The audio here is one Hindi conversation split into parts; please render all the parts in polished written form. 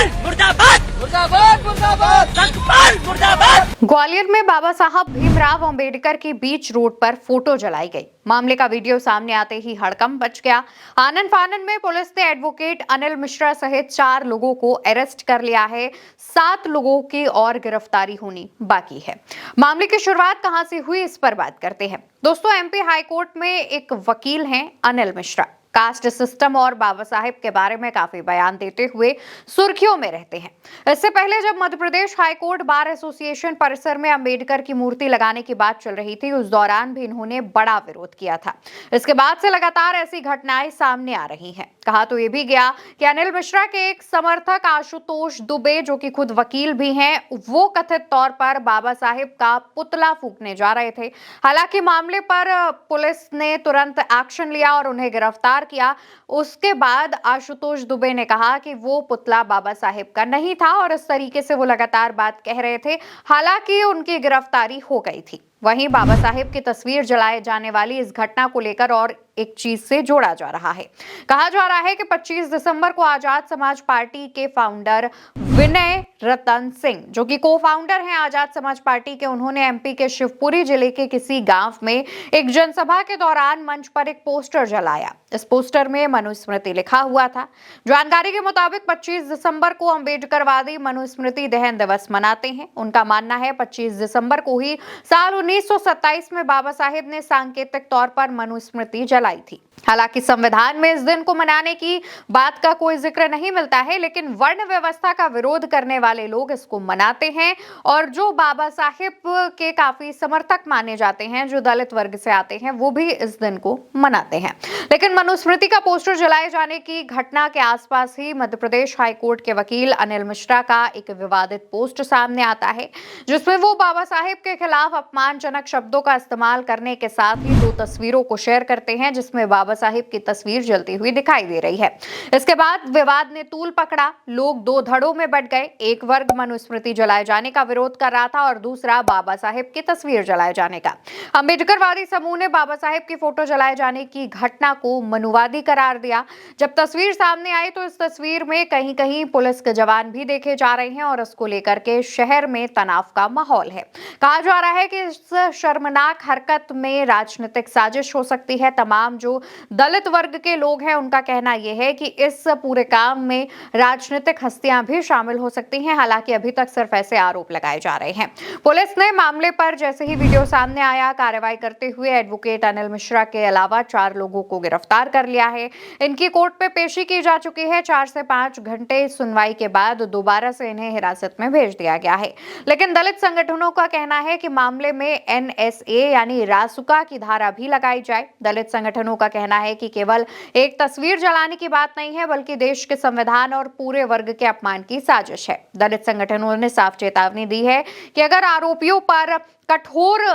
मुर्दाबाद मुर्दाबाद मुर्दाबाद सतपाल मुर्दाबाद। ग्वालियर में बाबा साहब भीमराव अंबेडकर की बीच रोड पर फोटो जलाई गई। मामले का वीडियो सामने आते ही हड़कंप मच गया। आनन फानन में पुलिस ने एडवोकेट अनिल मिश्रा सहित 4 लोगों को अरेस्ट कर लिया है। 7 लोगों की और गिरफ्तारी होनी बाकी है। मामले की शुरुआत कहां से हुई, इस पर बात करते हैं। दोस्तों, एमपी हाई कोर्ट में एक वकील हैं अनिल मिश्रा। कास्ट सिस्टम और बाबा साहेब के बारे में काफी बयान देते हुए सुर्खियों में रहते हैं। इससे पहले जब Madhya Pradesh high court bar association परिसर में अंबेडकर की मूर्ति लगाने की बात चल रही थी, उस दौरान भी इन्होंने बड़ा विरोध किया था। इसके बाद से लगातार ऐसी घटनाएं सामने आ रही हैं। कहा तो ये भी गया कि अनिल मिश्रा के एक समर्थक आशुतोष दुबे, जो कि खुद वकील भी हैं, वो कथित तौर पर बाबा साहेब का पुतला फूंकने जा रहे थे। हालांकि मामले पर पुलिस ने तुरंत एक्शन लिया और उन्हें गिरफ्तार किया। उसके बाद आशुतोष दुबे ने कहा कि वो पुतला बाबा साहेब का नहीं था और इस तरीके से वो लगातार बात कह रहे थे। हालांकि उनकी गिरफ्तारी हो गई थी। वहीं बाबा साहेब की तस्वीर जलाए जाने वाली इस घटना को लेकर और एक चीज से जोड़ा जा रहा है। कहा जा रहा है कि 25 दिसंबर को आजाद समाज पार्टी के फाउंडर विनय रतन सिंह, जो कि को-फाउंडर हैं आजाद समाज पार्टी के, उन्होंने एमपी के शिवपुरी जिले के किसी गांव में एक जनसभा के दौरान मंच पर एक पोस्टर जलाया। इस पोस्टर में मनुस्मृति लिखा हुआ था। जानकारी के मुताबिक 25 दिसंबर को अंबेडकरवादी मनुस्मृति दहन दिवस मनाते हैं। उनका मानना है 25 दिसंबर को ही साल 1927 में बाबा साहेब ने सांकेतिक तौर पर मनुस्मृति जलाई थी। हालांकि संविधान में इस दिन को मनाने की बात का कोई जिक्र नहीं मिलता है, लेकिन वर्ण व्यवस्था का विरोध करने वाले लोग इसको मनाते हैं और जो बाबा साहेब के काफी समर्थक माने जाते हैं, जो दलित वर्ग से आते हैं, वो भी इस दिन को मनाते हैं। लेकिन मनुस्मृति का पोस्टर जलाए जाने की घटना के आसपास ही मध्य प्रदेश हाईकोर्ट के वकील अनिल मिश्रा का एक विवादित पोस्ट सामने आता है, जिसमें वो बाबा साहेब के खिलाफ अपमानजनक शब्दों का इस्तेमाल करने के साथ ही 2 तस्वीरों को शेयर करते हैं, जिसमें बाबा साहिब की तस्वीर जलती हुई दिखाई दे रही है। इसके बाद विवाद ने तूल पकड़ा। लोग 2 धड़ों में बंट गए। एक वर्ग मनुस्मृति जलाए जाने का विरोध कर रहा था और दूसरा बाबा साहेब की तस्वीर जलाए जाने का। अंबेडकरवादी समूह ने बाबा साहेब की फोटो जलाए जाने की घटना को मनुवादी करार दिया। जब तस्वीर सामने आई तो इस तस्वीर में कहीं कहीं पुलिस के जवान भी देखे जा रहे हैं और इसको लेकर के शहर में तनाव का माहौल है। कहा जा रहा है कि इस शर्मनाक हरकत में राजनीतिक साजिश हो सकती है। तमाम जो दलित वर्ग के लोग हैं, उनका कहना यह है कि इस पूरे काम में राजनीतिक हस्तियां भी शामिल हो सकती हैं। हालांकि अभी तक सिर्फ ऐसे आरोप लगाए जा रहे हैं। पुलिस ने मामले पर जैसे ही वीडियो सामने आया, कार्रवाई करते हुए एडवोकेट अनिल मिश्रा के अलावा 4 लोगों को गिरफ्तार कर लिया है। इनकी कोर्ट में पेशी की जा चुकी है। 4 से 5 घंटे सुनवाई के बाद दोबारा से इन्हें हिरासत में भेज दिया गया है। लेकिन दलित संगठनों का कहना है कि मामले में एनएसए यानी रासुका की धारा भी लगाई जाए। दलित संगठनों का कहना है कि केवल एक तस्वीर जलाने की बात नहीं है, बल्कि देश के संविधान और पूरे वर्ग के अपमान की साजिश है। दलित संगठनों ने साफ चेतावनी दी है कि अगर आरोपियों पर कठोर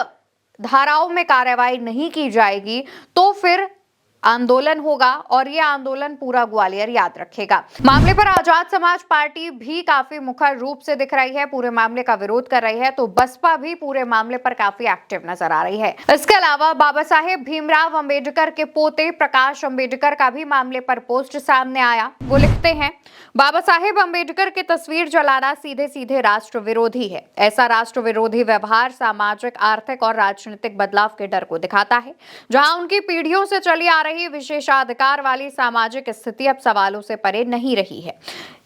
धाराओं में कार्रवाई नहीं की जाएगी तो फिर आंदोलन होगा और ये आंदोलन पूरा ग्वालियर याद रखेगा। मामले पर आजाद समाज पार्टी भी काफी मुखर रूप से दिख रही है, पूरे मामले का विरोध कर रही है, तो बसपा भी पूरे मामले पर काफी एक्टिव नजर आ रही है। इसके अलावा बाबा साहेब भीमराव अंबेडकर के पोते प्रकाश अंबेडकर का भी मामले पर पोस्ट सामने आया। वो लिखते हैं, बाबा साहेब अंबेडकर की तस्वीर जलाना सीधे सीधे राष्ट्र विरोधी है। ऐसा राष्ट्र विरोधी व्यवहार सामाजिक, आर्थिक और राजनीतिक बदलाव के डर को दिखाता है। जहां उनकी पीढ़ियों से चली आ रही विशेषाधिकार वाली सामाजिक स्थिति अब सवालों से परे नहीं रही है।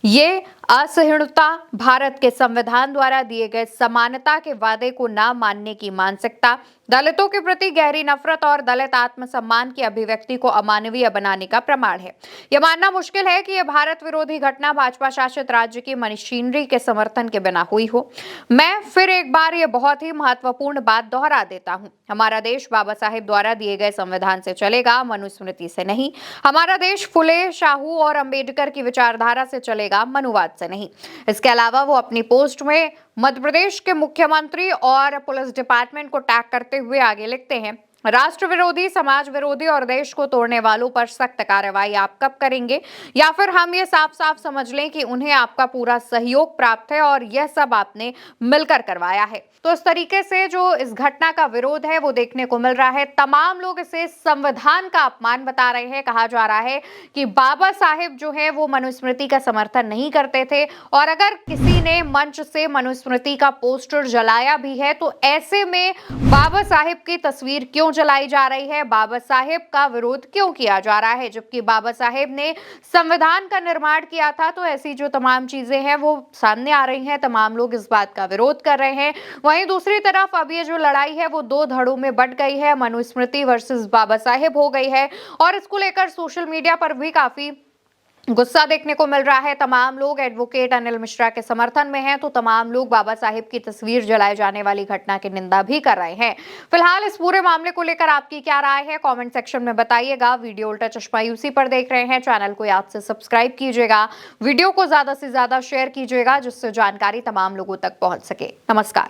ये असहिष्णुता, भारत के संविधान द्वारा दिए गए समानता के वादे को न मानने की मानसिकता, दलितों के प्रति गहरी नफरत और दलित आत्मसम्मान की अभिव्यक्ति को अमानवीय बनाने का प्रमाण है। यह मानना मुश्किल है कि यह भारत विरोधी घटना भाजपा शासित राज्य की मशीनरी के समर्थन के बिना हुई हो। मैं फिर एक बार यह बहुत ही महत्वपूर्ण बात दोहरा देता हूं, हमारा देश बाबा साहेब द्वारा दिए गए संविधान से चलेगा, मनुस्मृति से नहीं। हमारा देश फुले, शाहू और अंबेडकर की विचारधारा से चलेगा, मनुवाद से नहीं। इसके अलावा वो अपनी पोस्ट में मध्य प्रदेश के मुख्यमंत्री और पुलिस डिपार्टमेंट को टैग करते हुए आगे लिखते हैं, राष्ट्र विरोधी, समाज विरोधी और देश को तोड़ने वालों पर सख्त कार्रवाई आप कब करेंगे, या फिर हम ये साफ साफ समझ लें कि उन्हें आपका पूरा सहयोग प्राप्त है और यह सब आपने मिलकर करवाया है। तो इस तरीके से जो इस घटना का विरोध है वो देखने को मिल रहा है। तमाम लोग इसे संविधान का अपमान बता रहे हैं। कहा जा रहा है कि बाबा साहेब जो है वो मनुस्मृति का समर्थन नहीं करते थे, और अगर किसी ने मंच से मनुस्मृति का पोस्टर जलाया भी है तो ऐसे में बाबा साहेब की तस्वीर क्यों जलाई जा रही है, बाबा साहेब का विरोध क्यों किया जा रहा है, जबकि बाबा साहेब ने संविधान का निर्माण किया था। तो ऐसी जो तमाम चीजें हैं वो सामने आ रही हैं, तमाम लोग इस बात का विरोध कर रहे हैं। वहीं दूसरी तरफ अब ये जो लड़ाई है वो दो धड़ों में बंट गई है, मनुस्मृति वर्सेस बाबा साहेब हो गई है, और इसको लेकर सोशल मीडिया पर भी काफी गुस्सा देखने को मिल रहा है। तमाम लोग एडवोकेट अनिल मिश्रा के समर्थन में हैं, तो तमाम लोग बाबा साहेब की तस्वीर जलाए जाने वाली घटना की निंदा भी कर रहे हैं। फिलहाल इस पूरे मामले को लेकर आपकी क्या राय है, कमेंट सेक्शन में बताइएगा। वीडियो उल्टा चश्मा यूसी पर देख रहे हैं, चैनल को याद से सब्सक्राइब कीजिएगा, वीडियो को ज्यादा से ज्यादा शेयर कीजिएगा जिससे जानकारी तमाम लोगों तक पहुंच सके। नमस्कार।